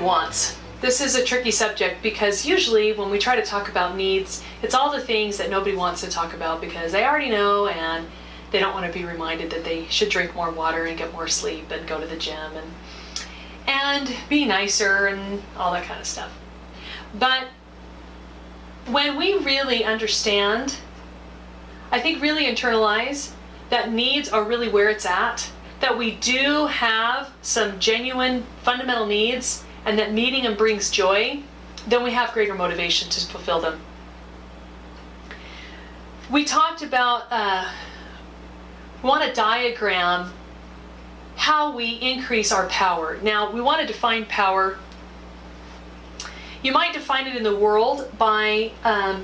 wants. This is a tricky subject because usually when we try to talk about needs, it's all the things that nobody wants to talk about because they already know and they don't want to be reminded that they should drink more water and get more sleep and go to the gym and be nicer and all that kind of stuff. But when we really understand, I think really internalize that needs are really where it's at, that we do have some genuine fundamental needs and that meeting them brings joy, then we have greater motivation to fulfill them. We talked about, we want to diagram how we increase our power. Now, we want to define power. You might define it in the world by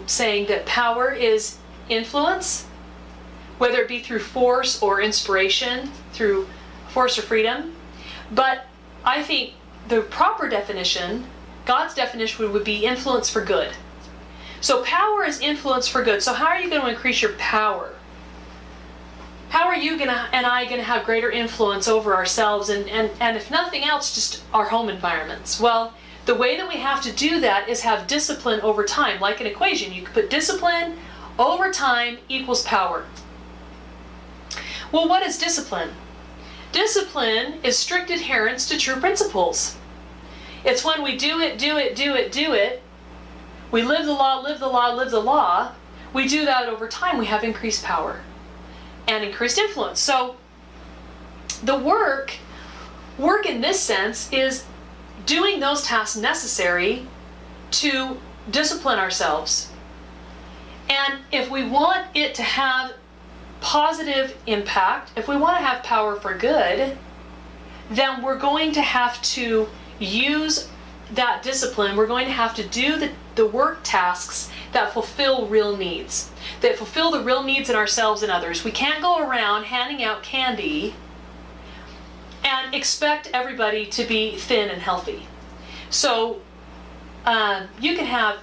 saying that power is influence, whether it be through force or inspiration, through force or freedom. But I think the proper definition, God's definition, would be influence for good. So power is influence for good. So how are you going to increase your power? How are you and I going to have greater influence over ourselves and if nothing else, just our home environments? Well, the way that we have to do that is have discipline over time. Like an equation, you could put discipline over time equals power. Well, what is discipline? Discipline is strict adherence to true principles. It's when we do it. We live the law, live the law, live the law. We do that over time. We have increased power and increased influence. So the work in this sense is doing those tasks necessary to discipline ourselves. And if we want it to have positive impact, if we want to have power for good, then we're going to have to use that discipline. We're going to have to do the work tasks that fulfill real needs, that fulfill the real needs in ourselves and others. We can't go around handing out candy and expect everybody to be thin and healthy. So you can have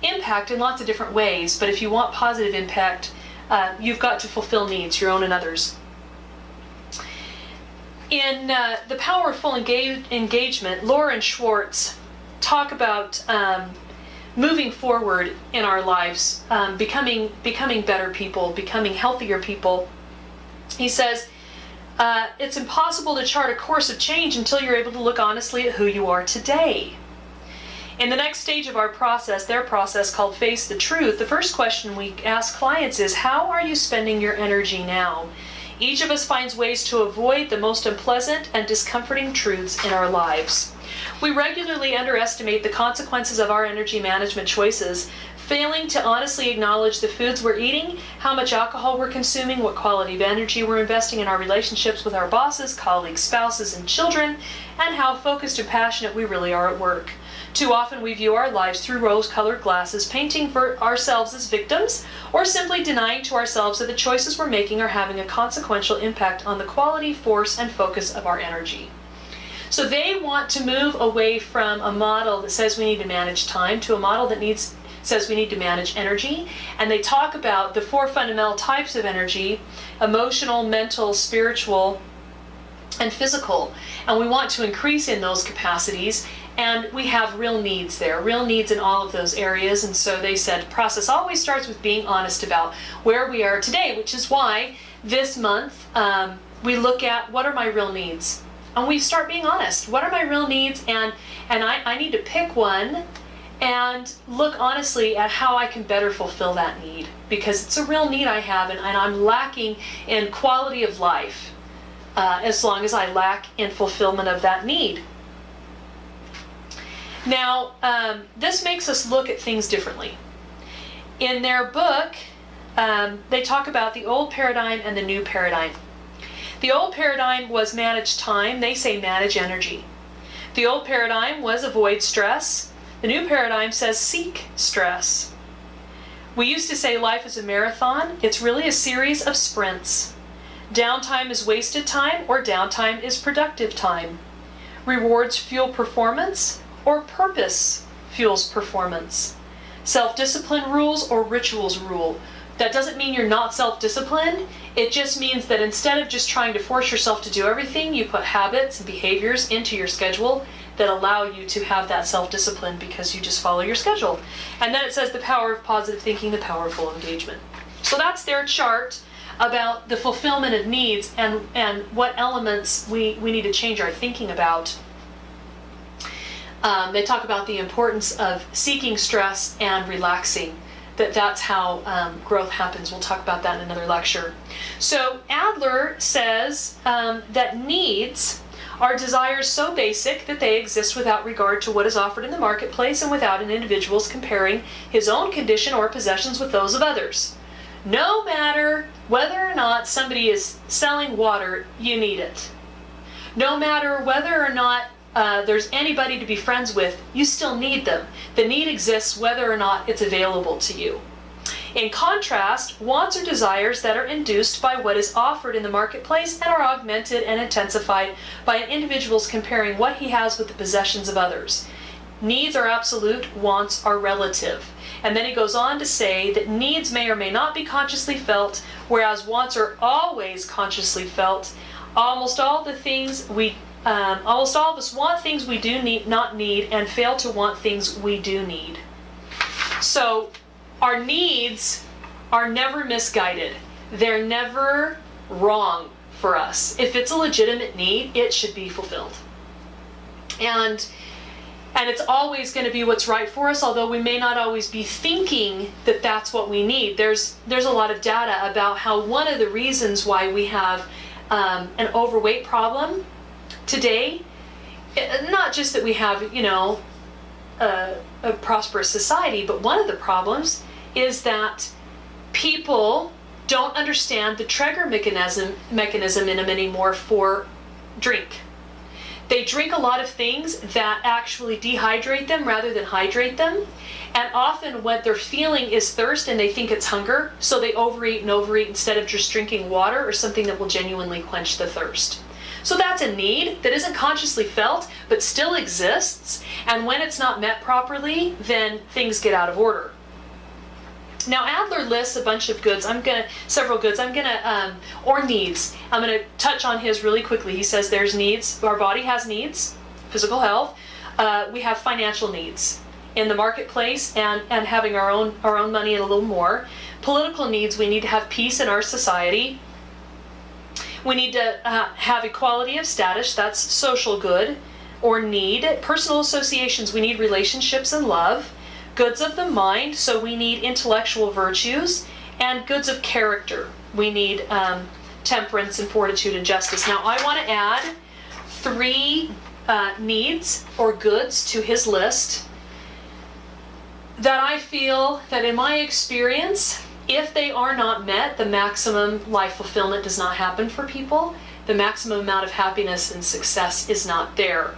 impact in lots of different ways, but if you want positive impact, you've got to fulfill needs, your own and others. In The Powerful Engagement, Laura and Schwartz talk about moving forward in our lives, becoming better people, becoming healthier people. He says, it's impossible to chart a course of change until you're able to look honestly at who you are today. In the next stage of our process, their process called Face the Truth, the first question we ask clients is, how are you spending your energy now? Each of us finds ways to avoid the most unpleasant and discomforting truths in our lives. We regularly underestimate the consequences of our energy management choices, failing to honestly acknowledge the foods we're eating, how much alcohol we're consuming, what quality of energy we're investing in our relationships with our bosses, colleagues, spouses, and children, and how focused and passionate we really are at work. Too often we view our lives through rose-colored glasses, painting for ourselves as victims, or simply denying to ourselves that the choices we're making are having a consequential impact on the quality, force, and focus of our energy. So they want to move away from a model that says we need to manage time to a model that says we need to manage energy. And they talk about the 4 fundamental types of energy: emotional, mental, spiritual, and physical. And we want to increase in those capacities. And we have real needs there, real needs in all of those areas. And so they said, process always starts with being honest about where we are today, which is why this month we look at what are my real needs. And we start being honest. What are my real needs? And I need to pick one and look honestly at how I can better fulfill that need, because it's a real need I have, and I'm lacking in quality of life as long as I lack in fulfillment of that need. Now, this makes us look at things differently. In their book, they talk about the old paradigm and the new paradigm. The old paradigm was manage time. They say manage energy. The old paradigm was avoid stress. The new paradigm says seek stress. We used to say life is a marathon. It's really a series of sprints. Downtime is wasted time, or downtime is productive time. Rewards fuel performance, or purpose fuels performance. Self-discipline rules, or rituals rule. That doesn't mean you're not self-disciplined. It just means that instead of just trying to force yourself to do everything, you put habits and behaviors into your schedule that allow you to have that self-discipline because you just follow your schedule. And then it says the power of positive thinking, the power of full engagement. So that's their chart about the fulfillment of needs and what elements we need to change our thinking about. They talk about the importance of seeking stress and relaxing, that's how growth happens. We'll talk about that in another lecture. So Adler says that needs are desires so basic that they exist without regard to what is offered in the marketplace and without an individual's comparing his own condition or possessions with those of others. No matter whether or not somebody is selling water, you need it. No matter whether or not there's anybody to be friends with, you still need them. The need exists whether or not it's available to you. In contrast, wants are desires that are induced by what is offered in the marketplace and are augmented and intensified by an individual's comparing what he has with the possessions of others. Needs are absolute, wants are relative. And then he goes on to say that needs may or may not be consciously felt, whereas wants are always consciously felt. Almost all of us want things we do not need and fail to want things we do need. So our needs are never misguided. They're never wrong for us. If it's a legitimate need, it should be fulfilled. And it's always going to be what's right for us, although we may not always be thinking that that's what we need. There's a lot of data about how one of the reasons why we have an overweight problem today, not just that we have, a prosperous society, but one of the problems is that people don't understand the trigger mechanism in them anymore for drink. They drink a lot of things that actually dehydrate them rather than hydrate them. And often what they're feeling is thirst and they think it's hunger, so they overeat instead of just drinking water or something that will genuinely quench the thirst. So that's a need that isn't consciously felt, but still exists. And when it's not met properly, then things get out of order. Now Adler lists a bunch of goods. Several goods. Or needs. I'm going to touch on his really quickly. He says there's needs. Our body has needs, physical health. We have financial needs in the marketplace and having our own money and a little more. Political needs. We need to have peace in our society. We need to have equality of status. That's social good or need. Personal associations. We need relationships and love. Goods of the mind, so we need intellectual virtues, and goods of character. We need temperance and fortitude and justice. Now I want to add 3 needs or goods to his list that I feel that in my experience, if they are not met, the maximum life fulfillment does not happen for people. The maximum amount of happiness and success is not there.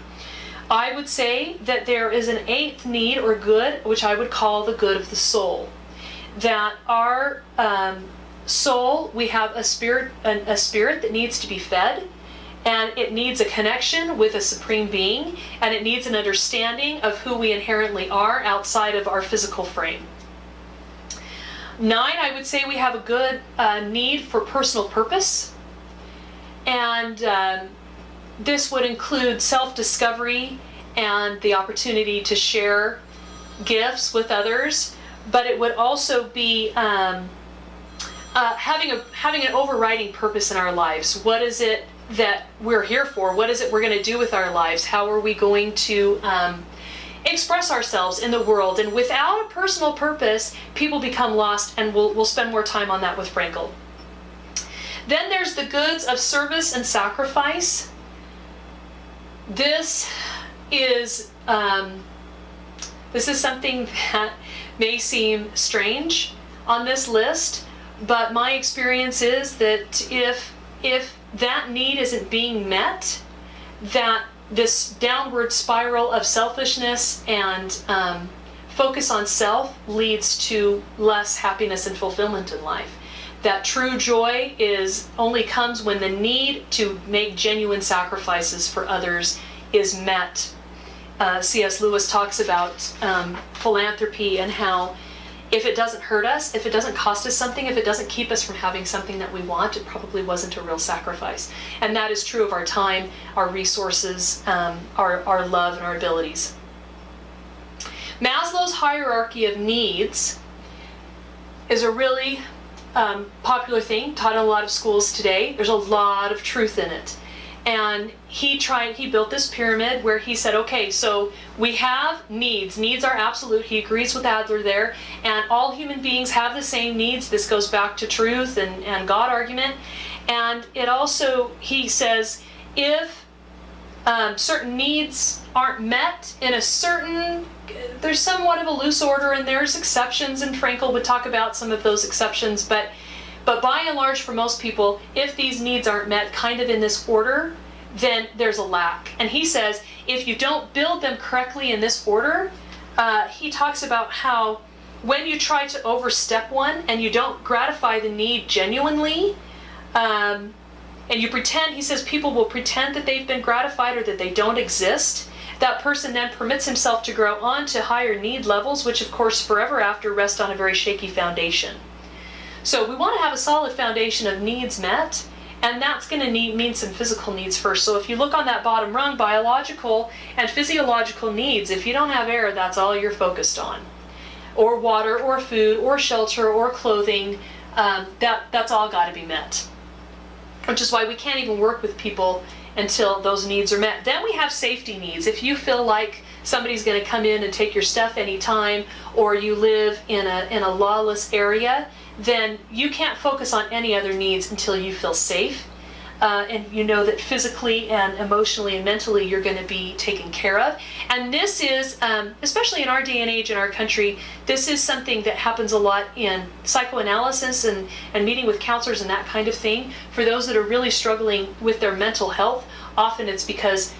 I would say that there is an 8th need or good, which I would call the good of the soul. That our soul, we have a spirit that needs to be fed, and it needs a connection with a supreme being, and it needs an understanding of who we inherently are outside of our physical frame. 9, I would say we have a good need for personal purpose, and this would include self-discovery and the opportunity to share gifts with others, but it would also be having an overriding purpose in our lives. What is it that we're here for? What is it we're going to do with our lives? How are we going to express ourselves in the world? And without a personal purpose, people become lost, and we'll spend more time on that with Frankl. Then there's the goods of service and sacrifice. This is something that may seem strange on this list, but my experience is that if that need isn't being met, that this downward spiral of selfishness and focus on self leads to less happiness and fulfillment in life. That true joy only comes when the need to make genuine sacrifices for others is met. C.S. Lewis talks about philanthropy and how if it doesn't hurt us, if it doesn't cost us something, if it doesn't keep us from having something that we want, it probably wasn't a real sacrifice. And that is true of our time, our resources, our love, and our abilities. Maslow's hierarchy of needs is a really popular thing taught in a lot of schools today. There's a lot of truth in it. And he built this pyramid where he said, okay, so we have needs. Needs are absolute. He agrees with Adler there. And all human beings have the same needs. This goes back to truth and God argument. And it also, he says, if certain needs aren't met in a certain, there's somewhat of a loose order, and there's exceptions, and Frankl would talk about some of those exceptions, but by and large, for most people, if these needs aren't met kind of in this order, then there's a lack. And he says, if you don't build them correctly in this order, he talks about how when you try to overstep one and you don't gratify the need genuinely, and you pretend, he says people will pretend that they've been gratified or that they don't exist, that person then permits himself to grow on to higher need levels, which of course forever after rest on a very shaky foundation. So we want to have a solid foundation of needs met, and that's going to mean some physical needs first. So if you look on that bottom rung, biological and physiological needs, if you don't have air, that's all you're focused on. Or water, or food, or shelter, or clothing, that's all got to be met. Which is why we can't even work with people until those needs are met. Then we have safety needs. If you feel like somebody's going to come in and take your stuff anytime, or you live in a lawless area, then you can't focus on any other needs until you feel safe. And you know that physically and emotionally and mentally you're going to be taken care of. And this is, especially in our day and age in our country, this is something that happens a lot in psychoanalysis and meeting with counselors and that kind of thing. For those that are really struggling with their mental health, often it's because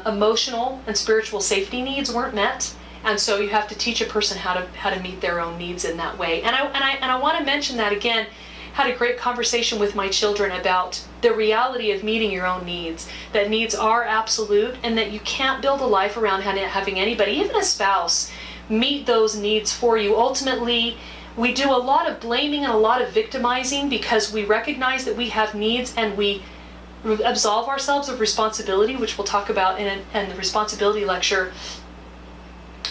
emotional and spiritual safety needs weren't met. And so you have to teach a person how to meet their own needs in that way. And I want to mention that again. Had a great conversation with my children about the reality of meeting your own needs, that needs are absolute, and that you can't build a life around having anybody, even a spouse, meet those needs for you. Ultimately, we do a lot of blaming and a lot of victimizing because we recognize that we have needs and we absolve ourselves of responsibility, which we'll talk about in the responsibility lecture,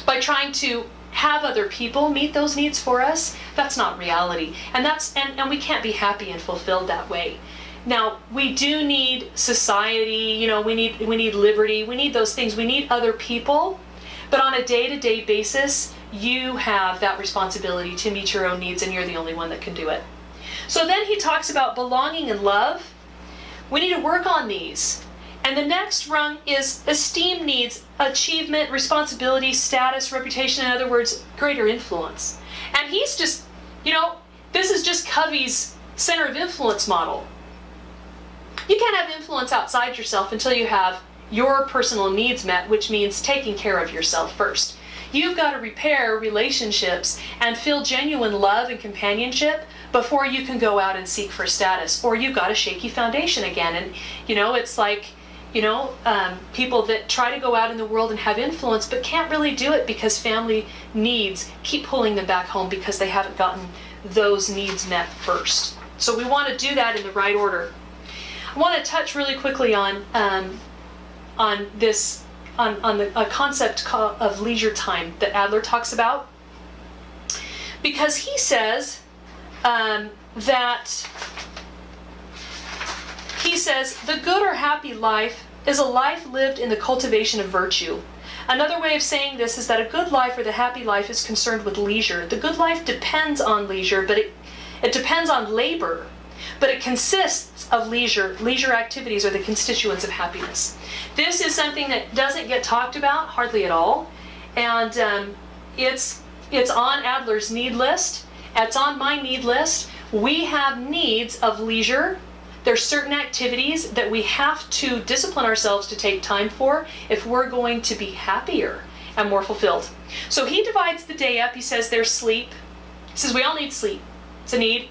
by trying to have other people meet those needs for us. That's not reality. And we can't be happy and fulfilled that way. Now, we do need society, we need liberty, we need those things, we need other people, but on a day-to-day basis, you have that responsibility to meet your own needs, and you're the only one that can do it. So then he talks about belonging and love. We need to work on these. And the next rung is esteem needs, achievement, responsibility, status, reputation, in other words, greater influence. And he's just, this is just Covey's center of influence model. You can't have influence outside yourself until you have your personal needs met, which means taking care of yourself first. You've got to repair relationships and feel genuine love and companionship before you can go out and seek for status, or you've got a shaky foundation again. And, it's like, people that try to go out in the world and have influence but can't really do it because family needs keep pulling them back home because they haven't gotten those needs met first. So we want to do that in the right order. I want to touch really quickly on a concept of leisure time that Adler talks about, because he says the good or happy life is a life lived in the cultivation of virtue. Another way of saying this is that a good life or the happy life is concerned with leisure. The good life depends on leisure, but it depends on labor, but it consists of leisure. Leisure activities are the constituents of happiness. This is something that doesn't get talked about hardly at all, and it's on Adler's need list. It's on my need list. We have needs of leisure. There's certain activities that we have to discipline ourselves to take time for if we're going to be happier and more fulfilled. So he divides the day up. He says there's sleep. He says we all need sleep. It's a need.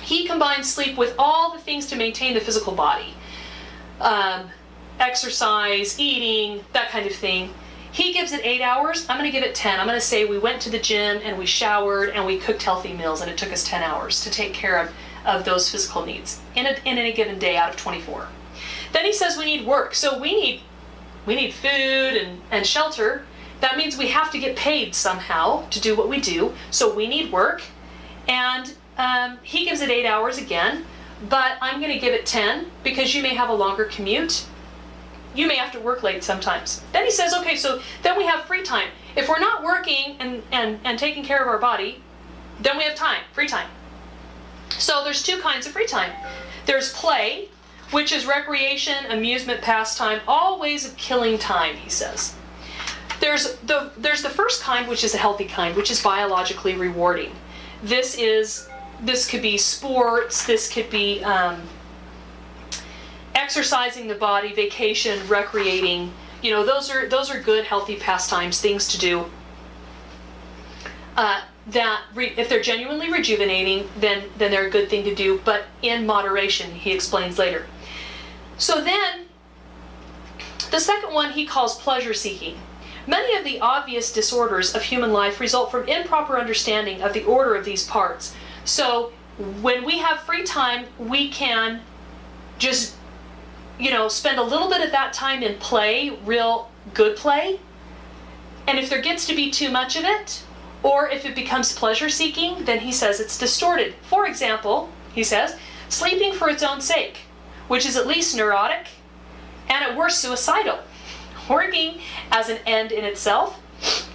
He combines sleep with all the things to maintain the physical body. Exercise, eating, that kind of thing. He gives it 8 hours. I'm going to give it 10. I'm going to say we went to the gym and we showered and we cooked healthy meals, and it took us 10 hours to take care of those physical needs in a given day out of 24. Then he says we need work. So we need food and shelter. That means we have to get paid somehow to do what we do. So we need work. And he gives it 8 hours again, but I'm going to give it 10 because you may have a longer commute. You may have to work late sometimes. Then he says, okay, so then we have free time. If we're not working and taking care of our body, then we have time, free time. So there's two kinds of free time. There's play, which is recreation, amusement, pastime, all ways of killing time, he says. There's the first kind, which is a healthy kind, which is biologically rewarding. This could be sports, this could be exercising the body, vacation, recreating. You know, those are good, healthy pastimes, things to do. If they're genuinely rejuvenating, then they're a good thing to do, but in moderation, he explains later. So then, the second one he calls pleasure seeking. Many of the obvious disorders of human life result from improper understanding of the order of these parts. So when we have free time, we can just, spend a little bit of that time in play, real good play. And if there gets to be too much of it, or if it becomes pleasure seeking, then he says it's distorted. For example, he says, sleeping for its own sake, which is at least neurotic, and at worst suicidal. Working as an end in itself,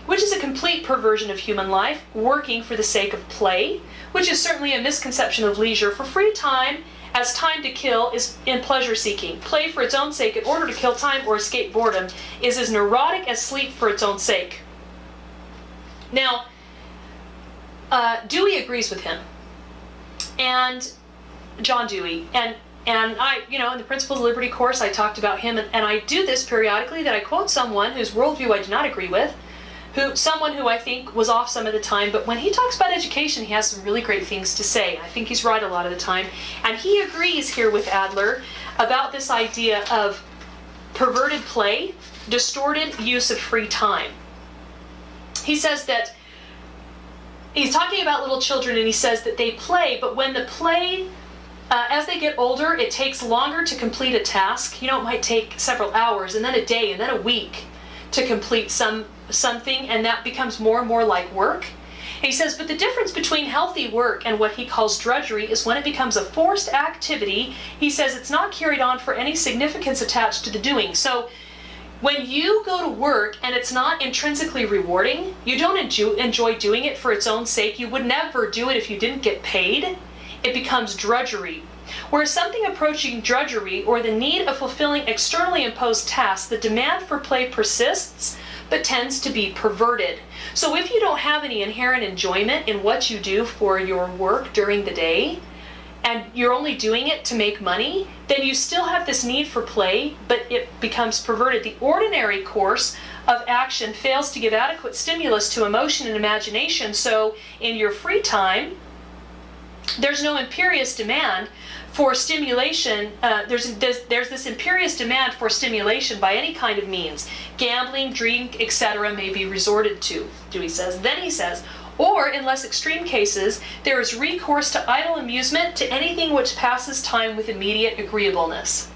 which is a complete perversion of human life. Working for the sake of play, which is certainly a misconception of leisure. For free time, as time to kill, is in pleasure seeking. Play for its own sake in order to kill time or escape boredom is as neurotic as sleep for its own sake. Now, Dewey agrees with him, and John Dewey, and I, in the Principles of Liberty course, I talked about him, and I do this periodically, that I quote someone whose worldview I do not agree with, someone who I think was off some of the time, but when he talks about education, he has some really great things to say. I think he's right a lot of the time, and he agrees here with Adler about this idea of perverted play, distorted use of free time. He says that, he's talking about little children, and he says that they play, but when the play, as they get older, it takes longer to complete a task. It might take several hours, and then a day, and then a week to complete something, and that becomes more and more like work. And he says, but the difference between healthy work and what he calls drudgery is when it becomes a forced activity. He says it's not carried on for any significance attached to the doing. So when you go to work and it's not intrinsically rewarding, you don't enjoy doing it for its own sake, you would never do it if you didn't get paid, it becomes drudgery. Whereas something approaching drudgery, or the need of fulfilling externally imposed tasks, the demand for play persists, but tends to be perverted. So if you don't have any inherent enjoyment in what you do for your work during the day, and you're only doing it to make money, then you still have this need for play, but it becomes perverted. The ordinary course of action fails to give adequate stimulus to emotion and imagination, so in your free time, there's no imperious demand for stimulation. There's this imperious demand for stimulation by any kind of means. Gambling, drink, etc. may be resorted to, Dewey says. Then he says, or in less extreme cases, there is recourse to idle amusement, to anything which passes time with immediate agreeableness.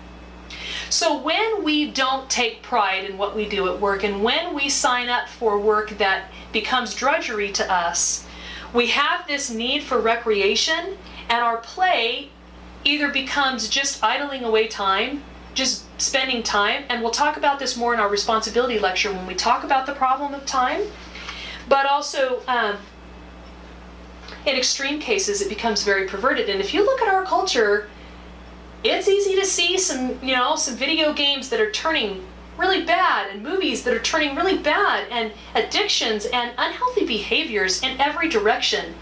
So when we don't take pride in what we do at work, and when we sign up for work that becomes drudgery to us, we have this need for recreation, and our play either becomes just idling away time, just spending time, and we'll talk about this more in our responsibility lecture when we talk about the problem of time, but also in extreme cases it becomes very perverted. And if you look at our culture, it's easy to see some video games that are turning really bad, and movies that are turning really bad, and addictions and unhealthy behaviors in every direction.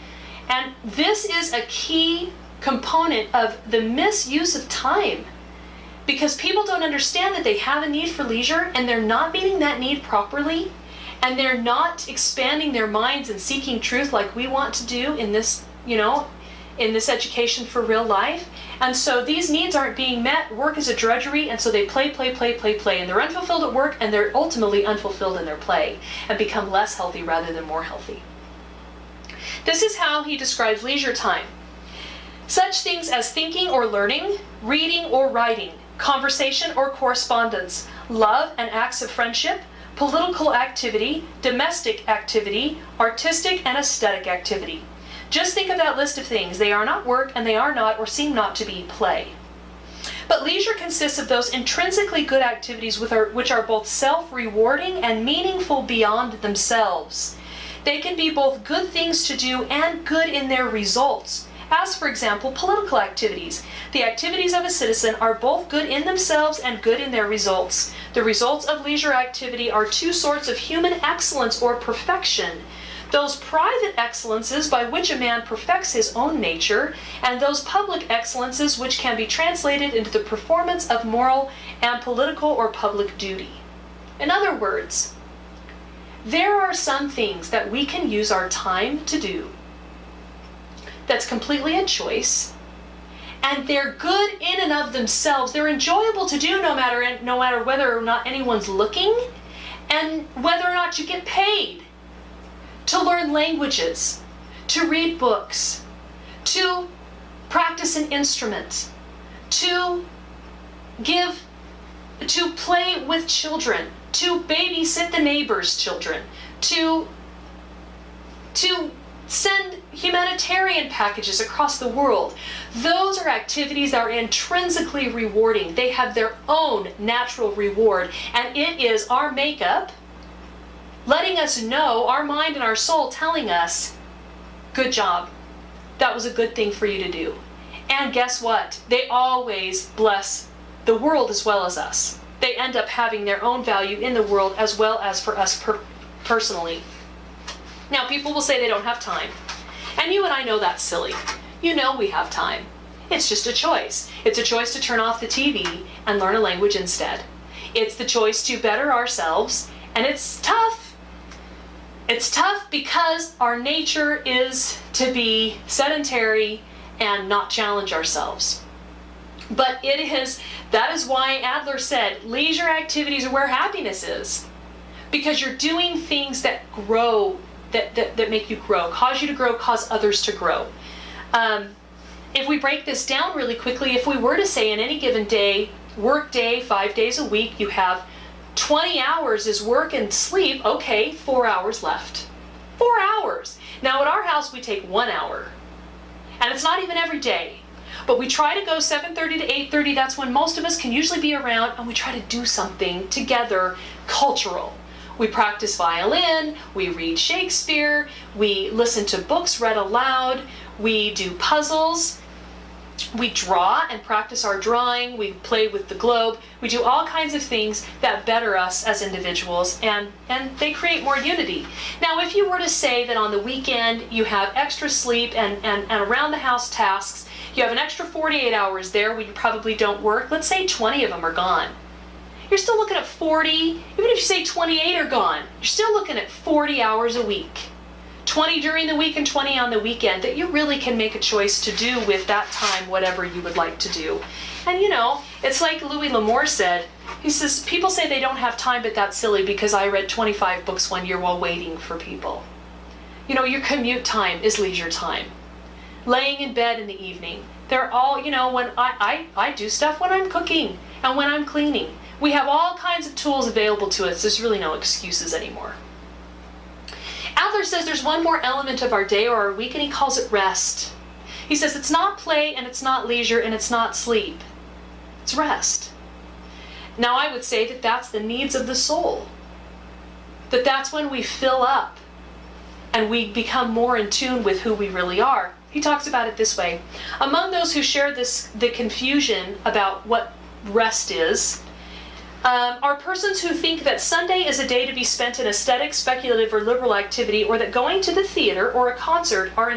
And this is a key component of the misuse of time, because people don't understand that they have a need for leisure, and they're not meeting that need properly, and they're not expanding their minds and seeking truth like we want to do in this, in this education for real life. And so these needs aren't being met. Work is a drudgery, and so they play, and they're unfulfilled at work, and they're ultimately unfulfilled in their play and become less healthy rather than more healthy. This is how he describes leisure time. Such things as thinking or learning, reading or writing, conversation or correspondence, love and acts of friendship, political activity, domestic activity, artistic and aesthetic activity. Just think of that list of things. They are not work, and they are not or seem not to be play. But leisure consists of those intrinsically good activities which are both self-rewarding and meaningful beyond themselves. They can be both good things to do and good in their results. As, for example, political activities. The activities of a citizen are both good in themselves and good in their results. The results of leisure activity are two sorts of human excellence or perfection. Those private excellences by which a man perfects his own nature, and those public excellences which can be translated into the performance of moral and political or public duty. In other words, there are some things that we can use our time to do that's completely a choice, and they're good in and of themselves. They're enjoyable to do no matter whether or not anyone's looking, and whether or not you get paid. To learn languages, to read books, to practice an instrument, to play with children, to babysit the neighbor's children, to send humanitarian packages across the world. Those are activities that are intrinsically rewarding. They have their own natural reward, and it is our makeup letting us know, our mind and our soul telling us, good job. That was a good thing for you to do. And guess what? They always bless the world as well as us. They end up having their own value in the world as well as for us personally. Now, people will say they don't have time. And you and I know that's silly. You know we have time. It's just a choice. It's a choice to turn off the TV and learn a language instead. It's the choice to better ourselves, and it's tough. It's tough because our nature is to be sedentary and not challenge ourselves. But that is why Adler said leisure activities are where happiness is. Because you're doing things that grow, that make you grow, cause you to grow, cause others to grow. If we break this down really quickly, if we were to say in any given day, work day, 5 days a week, you have 20 hours is work and sleep, okay, 4 hours left. 4 hours. Now at our house we take 1 hour. And it's not even every day. But we try to go 7:30 to 8:30, that's when most of us can usually be around, and we try to do something together cultural. We practice violin, we read Shakespeare, we listen to books read aloud, we do puzzles, we draw and practice our drawing, we play with the globe, we do all kinds of things that better us as individuals, and they create more unity. Now, if you were to say that on the weekend you have extra sleep and around the house tasks, you have an extra 48 hours there where you probably don't work, let's say 20 of them are gone. You're still looking at 40, even if you say 28 are gone, you're still looking at 40 hours a week. 20 during the week and 20 on the weekend that you really can make a choice to do with that time whatever you would like to do. And you know, it's like Louis L'Amour said, he says, people say they don't have time, but that's silly because I read 25 books one year while waiting for people. You know, your commute time is leisure time. Laying in bed in the evening. They're all, you know, when I do stuff when I'm cooking and when I'm cleaning. We have all kinds of tools available to us. There's really no excuses anymore. Adler says there's one more element of our day or our week, and he calls it rest. He says it's not play, and it's not leisure, and it's not sleep. It's rest. Now I would say that that's the needs of the soul. That's when we fill up and we become more in tune with who we really are. He talks about it this way. Among those who share the confusion about what rest is, are persons who think that Sunday is a day to be spent in aesthetic, speculative, or liberal activity, or that going to the theater or a concert or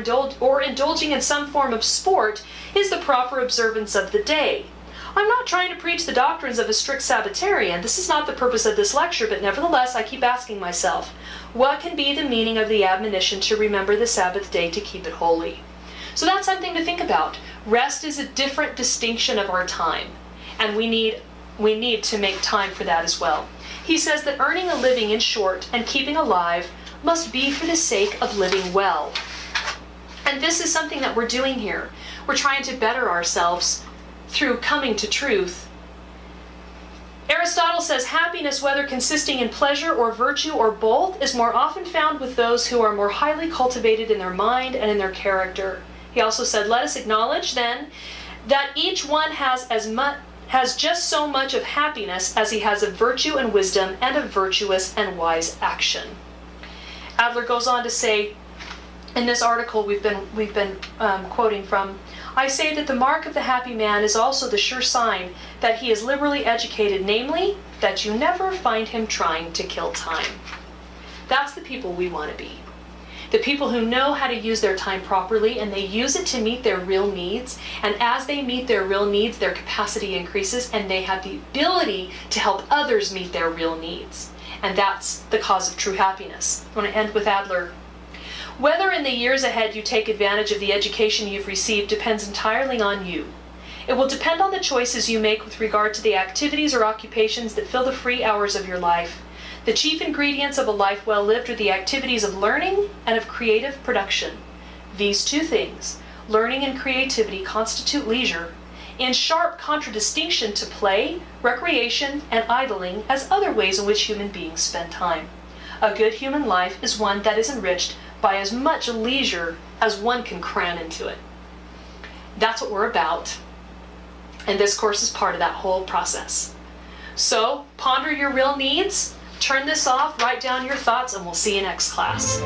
indulging in some form of sport is the proper observance of the day. I'm not trying to preach the doctrines of a strict Sabbatarian. This is not the purpose of this lecture, but nevertheless I keep asking myself, what can be the meaning of the admonition to remember the Sabbath day to keep it holy? So that's something to think about. Rest is a different distinction of our time, and we need to make time for that as well. He says that earning a living, in short, and keeping alive must be for the sake of living well. And this is something that we're doing here. We're trying to better ourselves through coming to truth. Aristotle says happiness, whether consisting in pleasure or virtue or both, is more often found with those who are more highly cultivated in their mind and in their character. He also said, let us acknowledge then that each one has just so much of happiness as he has of virtue and wisdom and of virtuous and wise action. Adler goes on to say, in this article we've been quoting from, I say that the mark of the happy man is also the sure sign that he is liberally educated, namely, that you never find him trying to kill time. That's the people we want to be. The people who know how to use their time properly, and they use it to meet their real needs. And as they meet their real needs, their capacity increases, and they have the ability to help others meet their real needs. And that's the cause of true happiness. I want to end with Adler. Whether in the years ahead you take advantage of the education you've received depends entirely on you. It will depend on the choices you make with regard to the activities or occupations that fill the free hours of your life. The chief ingredients of a life well lived are the activities of learning and of creative production. These two things, learning and creativity, constitute leisure, in sharp contradistinction to play, recreation, and idling as other ways in which human beings spend time. A good human life is one that is enriched by as much leisure as one can cram into it. That's what we're about. And this course is part of that whole process. So ponder your real needs, turn this off, write down your thoughts, and we'll see you next class.